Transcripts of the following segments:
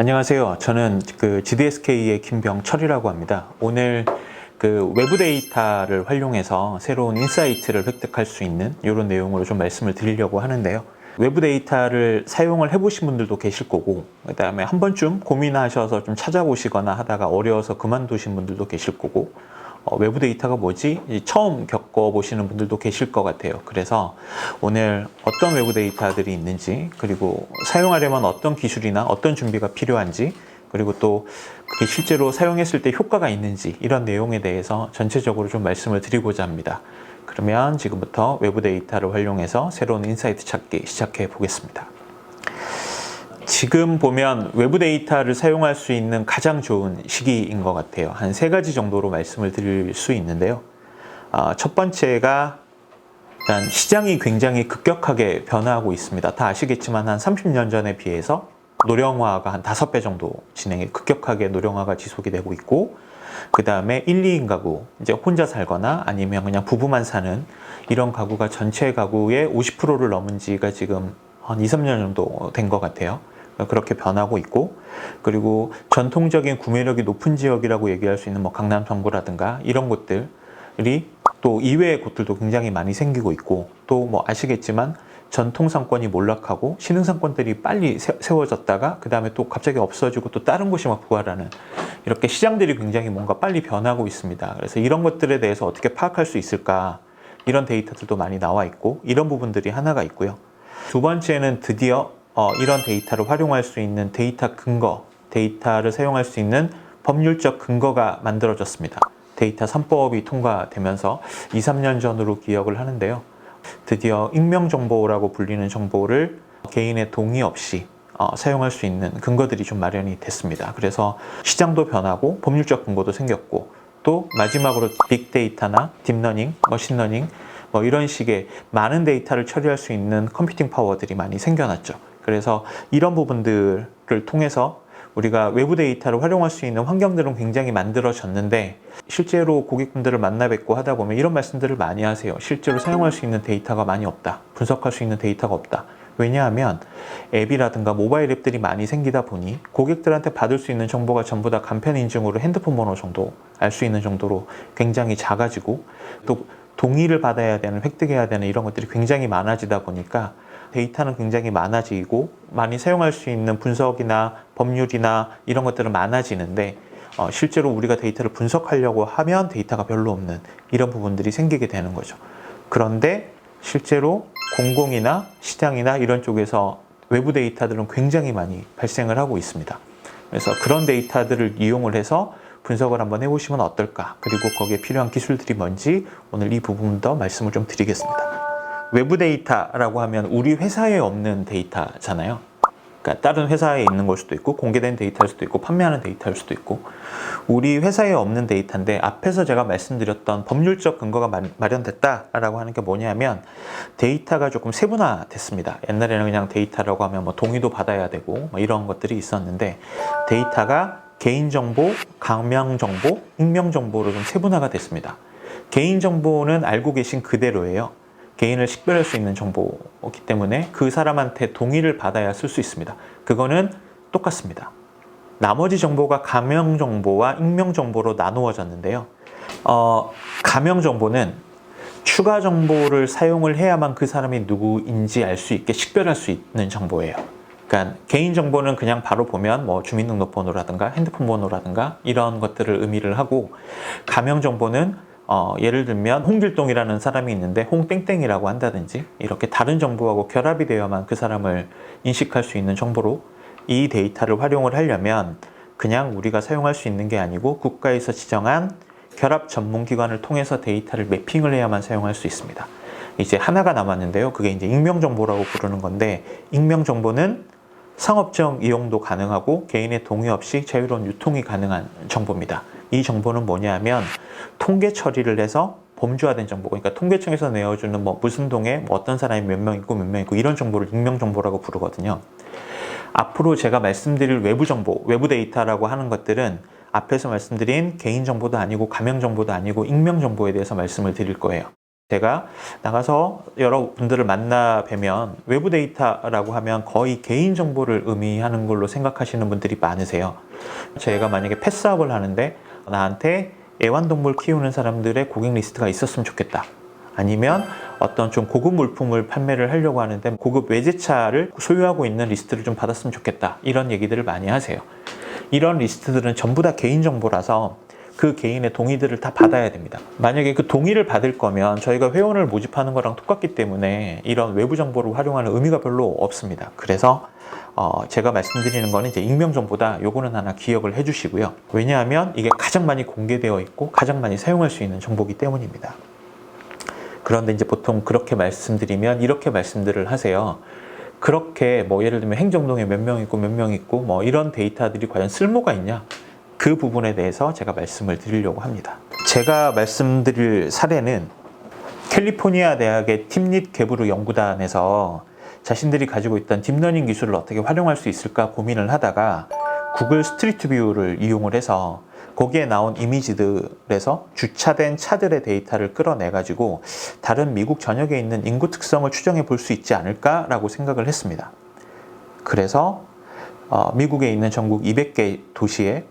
안녕하세요. 저는 GDSK의 김병철이라고 합니다. 오늘 외부 데이터를 활용해서 새로운 인사이트를 획득할 수 있는 이런 내용으로 좀 말씀을 드리려고 하는데요. 외부 데이터를 사용을 해보신 분들도 계실 거고, 그 다음에 한 번쯤 고민하셔서 좀 찾아보시거나 하다가 어려워서 그만두신 분들도 계실 거고, 외부 데이터가 뭐지? 처음 겪어보시는 분들도 계실 것 같아요. 그래서 오늘 어떤 외부 데이터들이 있는지, 그리고 사용하려면 어떤 기술이나 어떤 준비가 필요한지, 그리고 또 그게 실제로 사용했을 때 효과가 있는지, 이런 내용에 대해서 전체적으로 좀 말씀을 드리고자 합니다. 그러면 지금부터 외부 데이터를 활용해서 새로운 인사이트 찾기 시작해 보겠습니다. 지금 보면 외부 데이터를 사용할 수 있는 가장 좋은 시기인 것 같아요. 한 3가지 정도로 말씀을 드릴 수 있는데요. 첫 번째가 일단 시장이 굉장히 급격하게 변화하고 있습니다. 다 아시겠지만 한 30년 전에 비해서 노령화가 한 5배 정도 급격하게 노령화가 지속이 되고 있고, 그 다음에 1, 2인 가구, 이제 혼자 살거나 아니면 그냥 부부만 사는 이런 가구가 전체 가구의 50%를 넘은 지가 지금 한 2, 3년 정도 된 것 같아요. 그렇게 변하고 있고, 그리고 전통적인 구매력이 높은 지역이라고 얘기할 수 있는 강남 정부라든가 이런 곳들이 또 이외의 곳들도 굉장히 많이 생기고 있고, 또 아시겠지만 전통 상권이 몰락하고 신흥 상권들이 빨리 세워졌다가 그 다음에 또 갑자기 없어지고 또 다른 곳이 부활하는, 이렇게 시장들이 굉장히 뭔가 빨리 변하고 있습니다. 그래서 이런 것들에 대해서 어떻게 파악할 수 있을까, 이런 데이터들도 많이 나와 있고, 이런 부분들이 하나가 있고요. 두 번째는 드디어 이런 데이터를 활용할 수 있는 데이터 근거, 데이터를 사용할 수 있는 법률적 근거가 만들어졌습니다. 데이터 3법이 통과되면서 2, 3년 전으로 기억을 하는데요. 드디어 익명정보라고 불리는 정보를 개인의 동의 없이 사용할 수 있는 근거들이 좀 마련이 됐습니다. 그래서 시장도 변하고 법률적 근거도 생겼고, 또 마지막으로 빅데이터나 딥러닝, 머신러닝 이런 식의 많은 데이터를 처리할 수 있는 컴퓨팅 파워들이 많이 생겨났죠. 그래서 이런 부분들을 통해서 우리가 외부 데이터를 활용할 수 있는 환경들은 굉장히 만들어졌는데, 실제로 고객분들을 만나 뵙고 하다 보면 이런 말씀들을 많이 하세요. 실제로 사용할 수 있는 데이터가 많이 없다. 분석할 수 있는 데이터가 없다. 왜냐하면 앱이라든가 모바일 앱들이 많이 생기다 보니 고객들한테 받을 수 있는 정보가 전부 다 간편 인증으로 핸드폰 번호 정도 알 수 있는 정도로 굉장히 작아지고, 또 동의를 받아야 되는, 획득해야 되는 이런 것들이 굉장히 많아지다 보니까 데이터는 굉장히 많아지고 많이 사용할 수 있는 분석이나 법률이나 이런 것들은 많아지는데, 실제로 우리가 데이터를 분석하려고 하면 데이터가 별로 없는 이런 부분들이 생기게 되는 거죠. 그런데 실제로 공공이나 시장이나 이런 쪽에서 외부 데이터들은 굉장히 많이 발생을 하고 있습니다. 그래서 그런 데이터들을 이용을 해서 분석을 한번 해보시면 어떨까, 그리고 거기에 필요한 기술들이 뭔지 오늘 이 부분 더 말씀을 좀 드리겠습니다. 외부 데이터라고 하면 우리 회사에 없는 데이터잖아요. 그러니까 다른 회사에 있는 걸 수도 있고, 공개된 데이터일 수도 있고, 판매하는 데이터일 수도 있고, 우리 회사에 없는 데이터인데, 앞에서 제가 말씀드렸던 법률적 근거가 마련됐다라고 하는 게 뭐냐면, 데이터가 조금 세분화됐습니다. 옛날에는 그냥 데이터라고 하면 동의도 받아야 되고 이런 것들이 있었는데, 데이터가 개인정보, 가명정보, 익명정보로 좀 세분화가 됐습니다. 개인정보는 알고 계신 그대로예요. 개인을 식별할 수 있는 정보이기 때문에 그 사람한테 동의를 받아야 쓸 수 있습니다. 그거는 똑같습니다. 나머지 정보가 가명정보와 익명정보로 나누어졌는데요. 가명정보는 추가 정보를 사용을 해야만 그 사람이 누구인지 알 수 있게 식별할 수 있는 정보예요. 그러니까 개인정보는 그냥 바로 보면 주민등록번호라든가 핸드폰 번호라든가 이런 것들을 의미를 하고, 가명정보는 예를 들면 홍길동이라는 사람이 있는데 홍땡땡이라고 한다든지, 이렇게 다른 정보하고 결합이 되어야만 그 사람을 인식할 수 있는 정보로, 이 데이터를 활용을 하려면 그냥 우리가 사용할 수 있는 게 아니고 국가에서 지정한 결합 전문기관을 통해서 데이터를 매핑을 해야만 사용할 수 있습니다. 이제 하나가 남았는데요. 그게 이제 익명정보라고 부르는 건데, 익명정보는 상업적 이용도 가능하고 개인의 동의 없이 자유로운 유통이 가능한 정보입니다. 이 정보는 뭐냐면 통계 처리를 해서 범주화된 정보, 그러니까 통계청에서 내어주는 무슨 동에 어떤 사람이 몇 명 있고 몇 명 있고 이런 정보를 익명정보라고 부르거든요. 앞으로 제가 말씀드릴 외부 정보, 외부 데이터라고 하는 것들은 앞에서 말씀드린 개인정보도 아니고 가명정보도 아니고 익명정보에 대해서 말씀을 드릴 거예요. 제가 나가서 여러분들을 만나 뵈면 외부 데이터라고 하면 거의 개인정보를 의미하는 걸로 생각하시는 분들이 많으세요. 제가 만약에 펫사업을 하는데 나한테 애완동물 키우는 사람들의 고객 리스트가 있었으면 좋겠다. 아니면 어떤 좀 고급 물품을 판매를 하려고 하는데 고급 외제차를 소유하고 있는 리스트를 좀 받았으면 좋겠다. 이런 얘기들을 많이 하세요. 이런 리스트들은 전부 다 개인정보라서 그 개인의 동의들을 다 받아야 됩니다. 만약에 그 동의를 받을 거면 저희가 회원을 모집하는 거랑 똑같기 때문에 이런 외부 정보를 활용하는 의미가 별로 없습니다. 그래서 제가 말씀드리는 거는 이제 익명정보다 요거는 하나 기억을 해주시고요. 왜냐하면 이게 가장 많이 공개되어 있고 가장 많이 사용할 수 있는 정보이기 때문입니다. 그런데 이제 보통 그렇게 말씀드리면 이렇게 말씀들을 하세요. 그렇게 뭐 예를 들면 행정동에 몇 명 있고 몇 명 있고 뭐 이런 데이터들이 과연 쓸모가 있냐? 그 부분에 대해서 제가 말씀을 드리려고 합니다. 제가 말씀드릴 사례는 캘리포니아 대학의 팀릿 게브르 연구단에서 자신들이 가지고 있던 딥러닝 기술을 어떻게 활용할 수 있을까 고민을 하다가 구글 스트리트 뷰를 이용을 해서 거기에 나온 이미지들에서 주차된 차들의 데이터를 끌어내 가지고 다른 미국 전역에 있는 인구 특성을 추정해 볼 수 있지 않을까라고 생각을 했습니다. 그래서 미국에 있는 전국 200개 도시에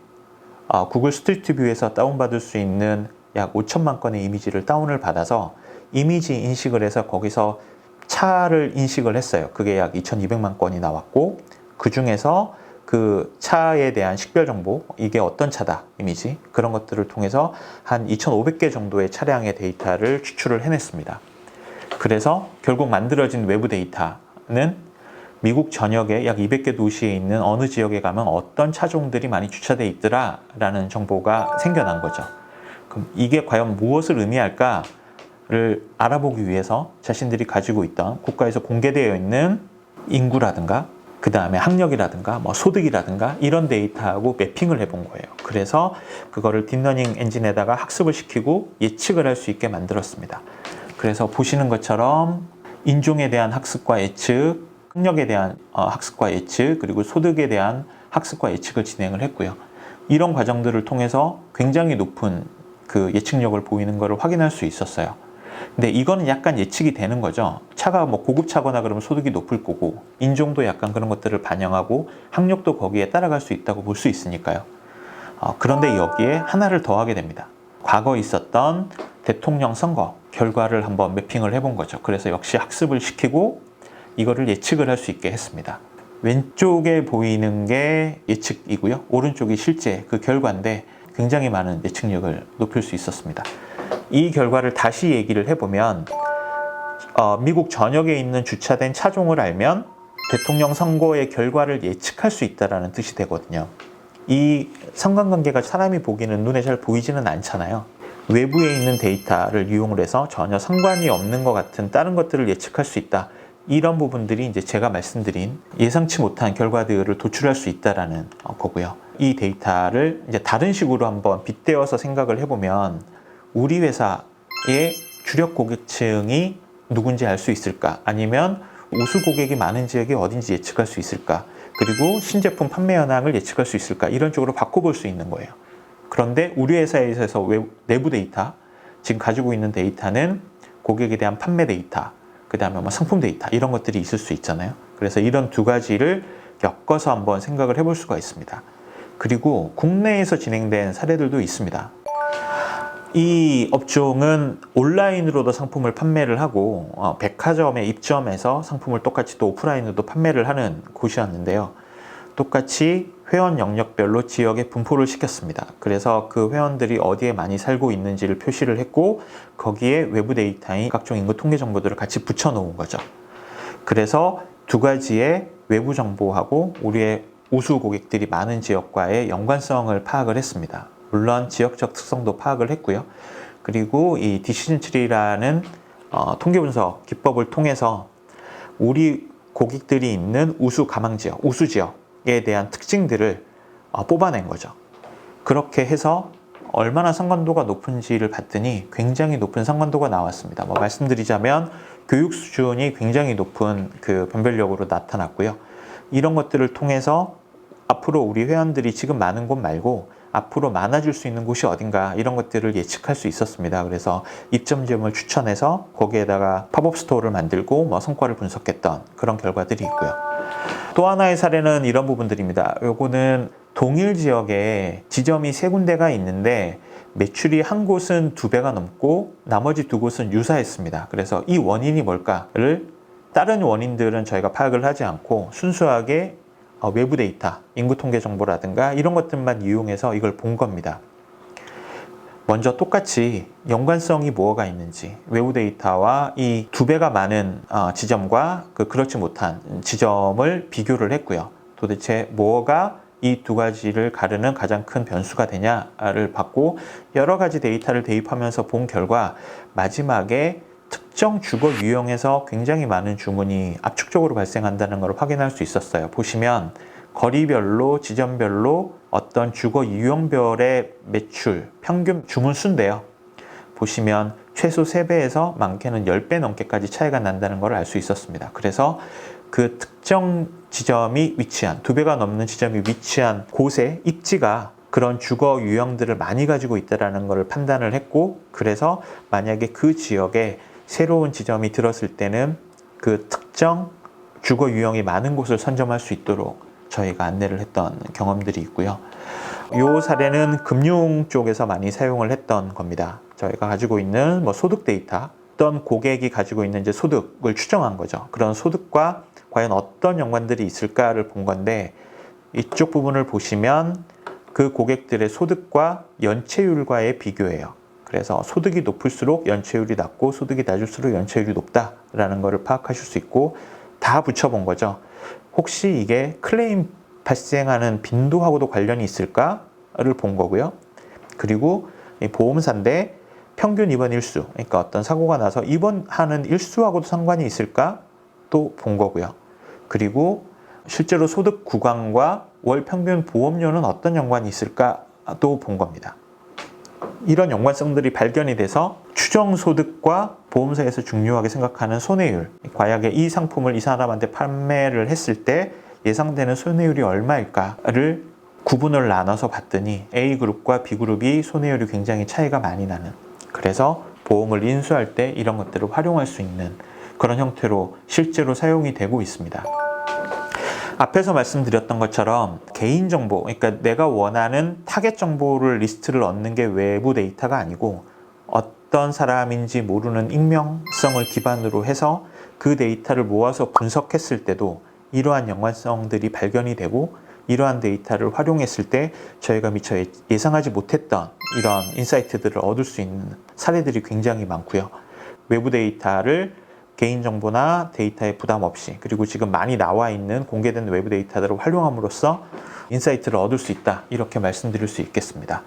구글 스트리트 뷰에서 다운받을 수 있는 약 5천만 건의 이미지를 다운을 받아서 이미지 인식을 해서 거기서 차를 인식을 했어요. 그게 약 2,200만 건이 나왔고 그 중에서 그 차에 대한 식별 정보, 이게 어떤 차다 이미지 그런 것들을 통해서 한 2,500개 정도의 차량의 데이터를 추출을 해냈습니다. 그래서 결국 만들어진 외부 데이터는 미국 전역에 약 200개 도시에 있는 어느 지역에 가면 어떤 차종들이 많이 주차되어 있더라 라는 정보가 생겨난 거죠. 그럼 이게 과연 무엇을 의미할까를 알아보기 위해서 자신들이 가지고 있던 국가에서 공개되어 있는 인구라든가 그 다음에 학력이라든가 뭐 소득이라든가 이런 데이터하고 매핑을 해본 거예요. 그래서 그거를 딥러닝 엔진에다가 학습을 시키고 예측을 할 수 있게 만들었습니다. 그래서 보시는 것처럼 인종에 대한 학습과 예측, 학력에 대한 학습과 예측, 그리고 소득에 대한 학습과 예측을 진행을 했고요. 이런 과정들을 통해서 굉장히 높은 그 예측력을 보이는 것을 확인할 수 있었어요. 근데 이거는 약간 예측이 되는 거죠. 차가 뭐 고급차거나 그러면 소득이 높을 거고, 인종도 약간 그런 것들을 반영하고, 학력도 거기에 따라갈 수 있다고 볼 수 있으니까요. 그런데 여기에 하나를 더하게 됩니다. 과거 있었던 대통령 선거 결과를 한번 매핑을 해본 거죠. 그래서 역시 학습을 시키고 이거를 예측을 할 수 있게 했습니다. 왼쪽에 보이는 게 예측이고요. 오른쪽이 실제 그 결과인데 굉장히 많은 예측력을 높일 수 있었습니다. 이 결과를 다시 얘기를 해보면 미국 전역에 있는 주차된 차종을 알면 대통령 선거의 결과를 예측할 수 있다는 뜻이 되거든요. 이 상관관계가 사람이 보기에는 눈에 잘 보이지는 않잖아요. 외부에 있는 데이터를 이용을 해서 전혀 상관이 없는 것 같은 다른 것들을 예측할 수 있다. 이런 부분들이 이제 제가 말씀드린 예상치 못한 결과들을 도출할 수 있다라는 거고요. 이 데이터를 이제 다른 식으로 한번 빗대어서 생각을 해보면 우리 회사의 주력 고객층이 누군지 알 수 있을까? 아니면 우수 고객이 많은 지역이 어딘지 예측할 수 있을까? 그리고 신제품 판매 현황을 예측할 수 있을까? 이런 쪽으로 바꿔볼 수 있는 거예요. 그런데 우리 회사에서 내부 데이터, 지금 가지고 있는 데이터는 고객에 대한 판매 데이터, 그 다음에 뭐 상품 데이터 이런 것들이 있을 수 있잖아요. 그래서 이런 두 가지를 엮어서 한번 생각을 해볼 수가 있습니다. 그리고 국내에서 진행된 사례들도 있습니다. 이 업종은 온라인으로도 상품을 판매를 하고 백화점에 입점해서 상품을 똑같이 또 오프라인으로도 판매를 하는 곳이었는데요. 똑같이 회원 영역별로 지역에 분포를 시켰습니다. 그래서 그 회원들이 어디에 많이 살고 있는지를 표시를 했고 거기에 외부 데이터인 각종 인구 통계 정보들을 같이 붙여 놓은 거죠. 그래서 두 가지의 외부 정보하고 우리의 우수 고객들이 많은 지역과의 연관성을 파악을 했습니다. 물론 지역적 특성도 파악을 했고요. 그리고 이 디시전 트리라는 통계 분석 기법을 통해서 우리 고객들이 있는 우수 가망 지역, 우수 지역에 대한 특징들을 뽑아낸 거죠. 그렇게 해서 얼마나 상관도가 높은지를 봤더니 굉장히 높은 상관도가 나왔습니다. 말씀드리자면 교육 수준이 굉장히 높은 그 변별력으로 나타났고요. 이런 것들을 통해서 앞으로 우리 회원들이 지금 많은 곳 말고 앞으로 많아질 수 있는 곳이 어딘가 이런 것들을 예측할 수 있었습니다. 그래서 입점 지점을 추천해서 거기에다가 팝업 스토어를 만들고 뭐 성과를 분석했던 그런 결과들이 있고요. 또 하나의 사례는 이런 부분들입니다. 요거는 동일 지역에 지점이 3군데가 있는데 매출이 한 곳은 2배가 넘고 나머지 2곳은 유사했습니다. 그래서 이 원인이 뭘까를 다른 원인들은 저희가 파악을 하지 않고 순수하게 외부 데이터, 인구 통계 정보라든가 이런 것들만 이용해서 이걸 본 겁니다. 먼저 똑같이 연관성이 뭐가 있는지 외부 데이터와 이 2배가 많은 지점과 그렇지 못한 지점을 비교를 했고요. 도대체 뭐가 이 2가지를 가르는 가장 큰 변수가 되냐를 봤고 여러 가지 데이터를 대입하면서 본 결과 마지막에 특정 주거 유형에서 굉장히 많은 주문이 압축적으로 발생한다는 걸 확인할 수 있었어요. 보시면 거리별로 지점별로 어떤 주거 유형별의 매출 평균 주문 수인데요. 보시면 최소 3배에서 많게는 10배 넘게까지 차이가 난다는 걸 알 수 있었습니다. 그래서 그 특정 지점이 위치한 2배가 넘는 지점이 위치한 곳의 입지가 그런 주거 유형들을 많이 가지고 있다는 것을 판단을 했고 그래서 만약에 그 지역에 새로운 지점이 들었을 때는 그 특정 주거 유형이 많은 곳을 선점할 수 있도록 저희가 안내를 했던 경험들이 있고요. 이 사례는 금융 쪽에서 많이 사용을 했던 겁니다. 저희가 가지고 있는 소득 데이터, 어떤 고객이 가지고 있는 이제 소득을 추정한 거죠. 그런 소득과 과연 어떤 연관들이 있을까를 본 건데 이쪽 부분을 보시면 그 고객들의 소득과 연체율과의 비교예요. 그래서 소득이 높을수록 연체율이 낮고 소득이 낮을수록 연체율이 높다라는 것을 파악하실 수 있고 다 붙여본 거죠. 혹시 이게 클레임 발생하는 빈도하고도 관련이 있을까를 본 거고요. 그리고 이 보험사인데 평균 입원 일수, 그러니까 어떤 사고가 나서 입원하는 일수하고도 상관이 있을까? 또 본 거고요. 그리고 실제로 소득 구간과 월 평균 보험료는 어떤 연관이 있을까? 또 본 겁니다. 이런 연관성들이 발견이 돼서 추정 소득과 보험사에서 중요하게 생각하는 손해율, 과연 이 상품을 이 사람한테 판매를 했을 때 예상되는 손해율이 얼마일까를 구분을 나눠서 봤더니 A그룹과 B그룹이 손해율이 굉장히 차이가 많이 나는, 그래서 보험을 인수할 때 이런 것들을 활용할 수 있는 그런 형태로 실제로 사용이 되고 있습니다. 앞에서 말씀드렸던 것처럼 개인정보, 그러니까 내가 원하는 타겟 정보를 리스트를 얻는 게 외부 데이터가 아니고 어떤 사람인지 모르는 익명성을 기반으로 해서 그 데이터를 모아서 분석했을 때도 이러한 연관성들이 발견이 되고 이러한 데이터를 활용했을 때 저희가 미처 예상하지 못했던 이런 인사이트들을 얻을 수 있는 사례들이 굉장히 많고요. 외부 데이터를 개인정보나 데이터에 부담 없이, 그리고 지금 많이 나와 있는 공개된 외부 데이터들을 활용함으로써 인사이트를 얻을 수 있다, 이렇게 말씀드릴 수 있겠습니다.